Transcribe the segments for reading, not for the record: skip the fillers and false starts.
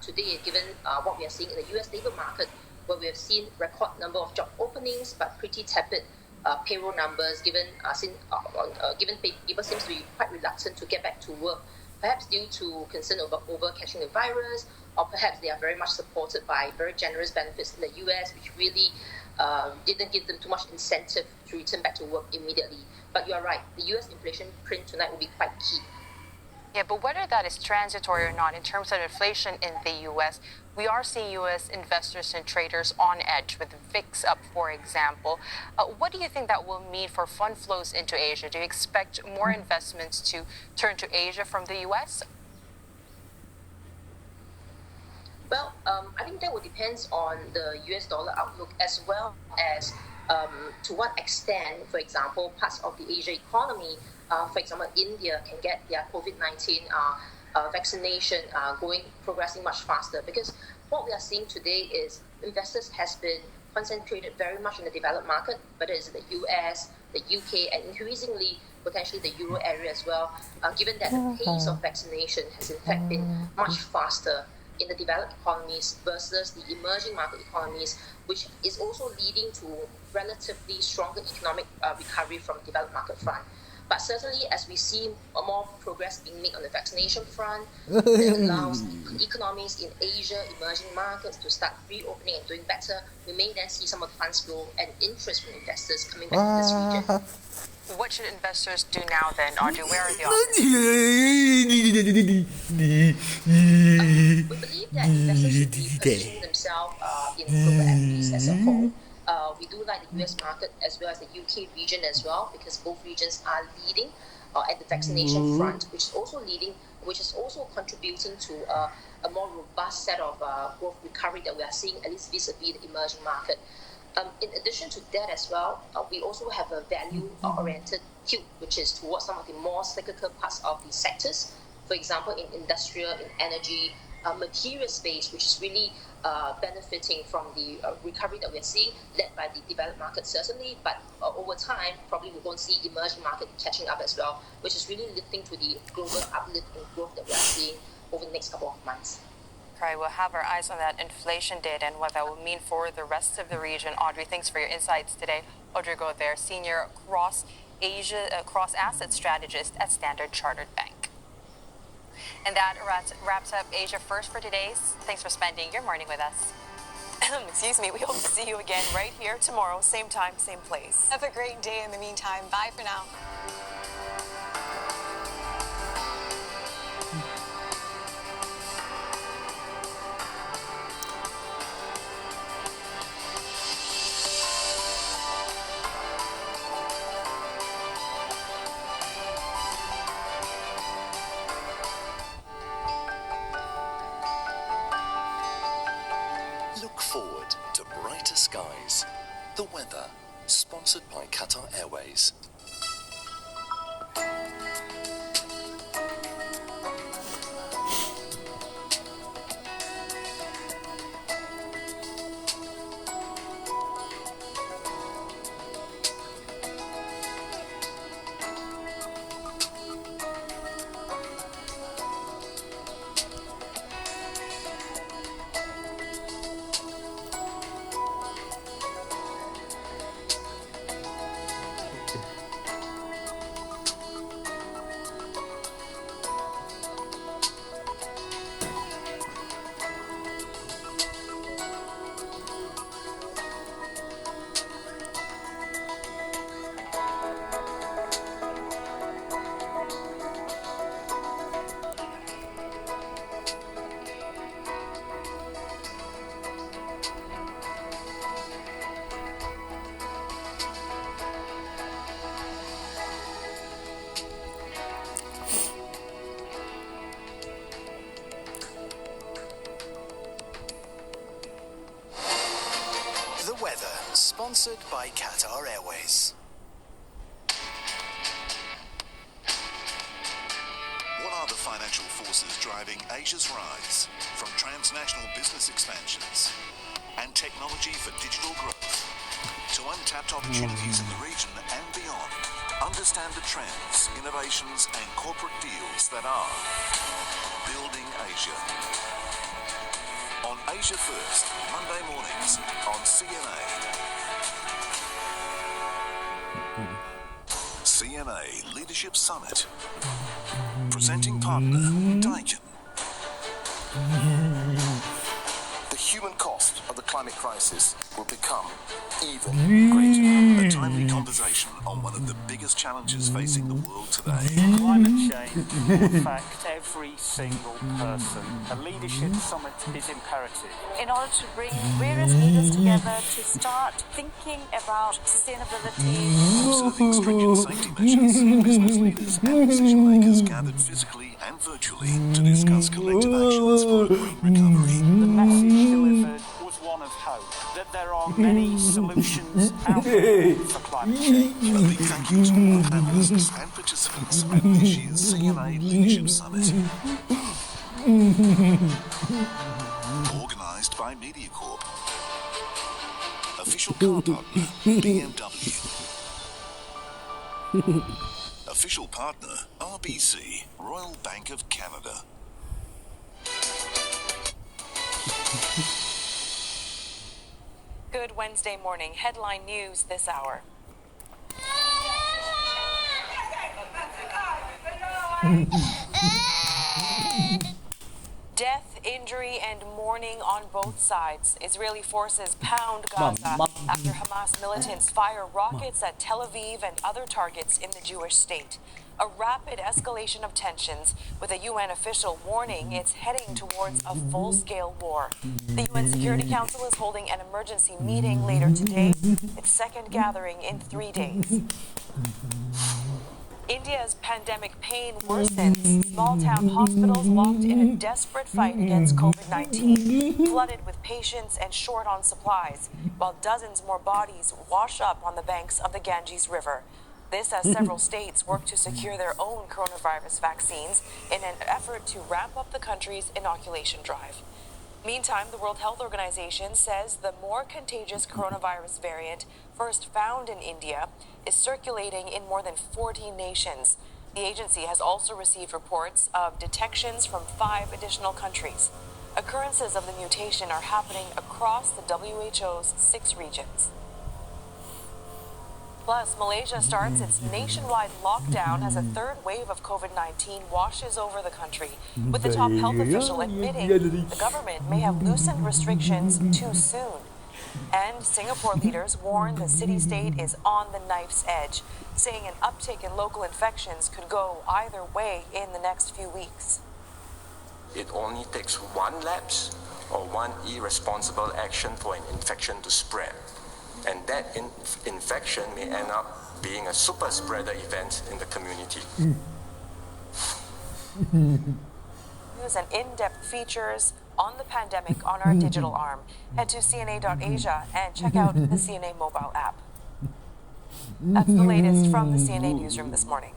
today, given what we are seeing in the US labor market, where we have seen record number of job openings, but pretty tepid payroll numbers, given people seems to be quite reluctant to get back to work, perhaps due to concern over catching the virus, or perhaps they are very much supported by very generous benefits in the US, which really didn't give them too much incentive to return back to work immediately. But you are right, the US inflation print tonight will be quite key. Yeah, but whether that is transitory or not, in terms of inflation in the U.S., we are seeing U.S. investors and traders on edge with VIX up, for example. What do you think that will mean for fund flows into Asia? Do you expect more investments to turn to Asia from the U.S.? Well, I think that will depend on the US dollar outlook, as well as to what extent, for example, parts of the Asia economy, for example, India can get their COVID-19 vaccination progressing much faster. Because what we are seeing today is investors has been concentrated very much in the developed market, whether it's the US, the UK, and increasingly potentially the Euro area as well, given that the pace of vaccination has in fact been much faster in the developed economies versus the emerging market economies, which is also leading to relatively stronger economic recovery from the developed market front. But certainly, as we see more progress being made on the vaccination front, that allows economies in Asia, emerging markets to start reopening and doing better, we may then see some of the funds flow and interest from investors coming back to this region. What should investors do now then, Audrey? Where are the we believe that investors should be positioning themselves in global equities as a whole. We do like the US market as well as the UK region as well, because both regions are leading at the vaccination front, which is also contributing to a more robust set of growth recovery that we are seeing, at least vis-a-vis the emerging market. In addition to that as well, we also have a value-oriented tilt, which is towards some of the more cyclical parts of the sectors. For example, in industrial, in energy, material space, which is really benefiting from the recovery that we're seeing, led by the developed market certainly, but over time, probably we're going to see emerging market catching up as well, which is really lifting to the global uplift and growth that we are seeing over the next couple of months. Right, we'll have our eyes on that inflation data and what that will mean for the rest of the region. Audrey, thanks for your insights today. Audrey Goh there, Senior Cross-Asset Strategist at Standard Chartered Bank. And that wraps up Asia First for today. Thanks for spending your morning with us. Excuse me, we hope to see you again right here tomorrow, same time, same place. Have a great day in the meantime. Bye for now. Look forward to brighter skies. The weather, sponsored by Qatar Airways. The weather, sponsored by Qatar Airways. What are the financial forces driving Asia's rise? From transnational business expansions and technology for digital growth to untapped opportunities in the region and beyond. Understand the trends, innovations and corporate deals that are building Asia. Asia First, Monday mornings on CNA. CNA Leadership Summit. Presenting partner, Daikin. The human cost of the climate crisis will become even greater. A timely conversation on one of the biggest challenges facing the world today. Climate change will affect every single person. A leadership summit is imperative. In order to bring various leaders together to start thinking about sustainability. Observing stringent safety measures, business leaders and decision makers gathered physically and virtually to discuss collective actions for a green recovery. The message delivered was one of hope, that there are many solutions out there for climate change. A big thank you to all panelists and participants at this year's CNA Leadership Summit. Organised by MediaCorp. Official car partner, BMW. Official partner, RBC, Royal Bank of Canada. Good Wednesday morning. Headline news this hour. Death, injury, and mourning on both sides. Israeli forces pound Gaza after Hamas militants fire rockets at Tel Aviv and other targets in the Jewish state. A rapid escalation of tensions, with a UN official warning it's heading towards a full-scale war. The UN Security Council is holding an emergency meeting later today, its second gathering in 3 days. India's pandemic pain worsens. Small-town hospitals locked in a desperate fight against COVID-19, flooded with patients and short on supplies, while dozens more bodies wash up on the banks of the Ganges River. This as several states work to secure their own coronavirus vaccines in an effort to ramp up the country's inoculation drive. Meantime, the World Health Organization says the more contagious coronavirus variant first found in India is circulating in more than 40 nations. The agency has also received reports of detections from 5 additional countries. Occurrences of the mutation are happening across the WHO's 6 regions. Plus, Malaysia starts its nationwide lockdown as a third wave of COVID-19 washes over the country, with the top health official admitting the government may have loosened restrictions too soon. And Singapore leaders warn the city-state is on the knife's edge, saying an uptick in local infections could go either way in the next few weeks. It only takes one lapse or one irresponsible action for an infection to spread. And that infection may end up being a super spreader event in the community. News and in-depth features on the pandemic on our digital arm. Head to CNA.Asia and check out the CNA mobile app. That's the latest from the CNA newsroom this morning.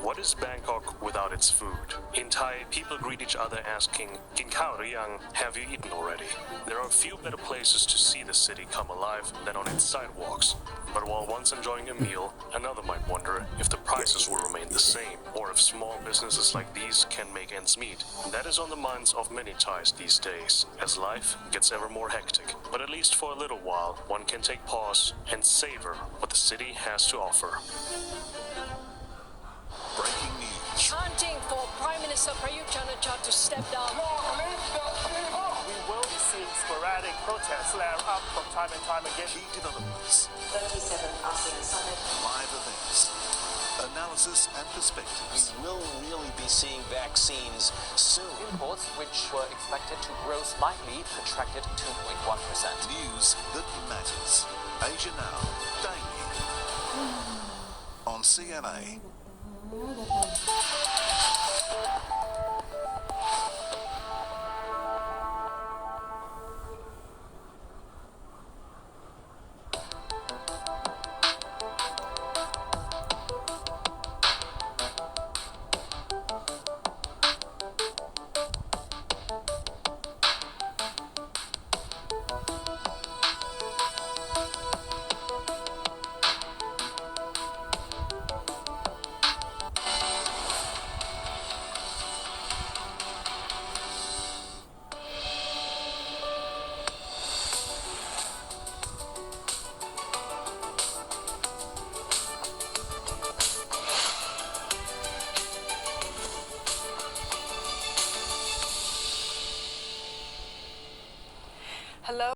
What is Bangkok without its food? In Thai, people greet each other asking, "Kin khao ri yang?" Have you eaten already? There are few better places to see the city come alive than on its sidewalks. But while one's enjoying a meal, another might wonder if the prices will remain the same, or if small businesses like these can make ends meet. That is on the minds of many Thais these days, as life gets ever more hectic. But at least for a little while, one can take pause and savor what the city has to offer. Breaking news. Chanting for Prime Minister Prayut Chan-o-cha to step down. We will be seeing sporadic protests flare up from time and time again. Key developments. 37 ASEAN Summit. Live events. Analysis and perspectives. We will really be seeing vaccines soon. Imports, which were expected to grow slightly, contracted 2.1%. News that matters. Asia Now, daily. On CNA. Hello?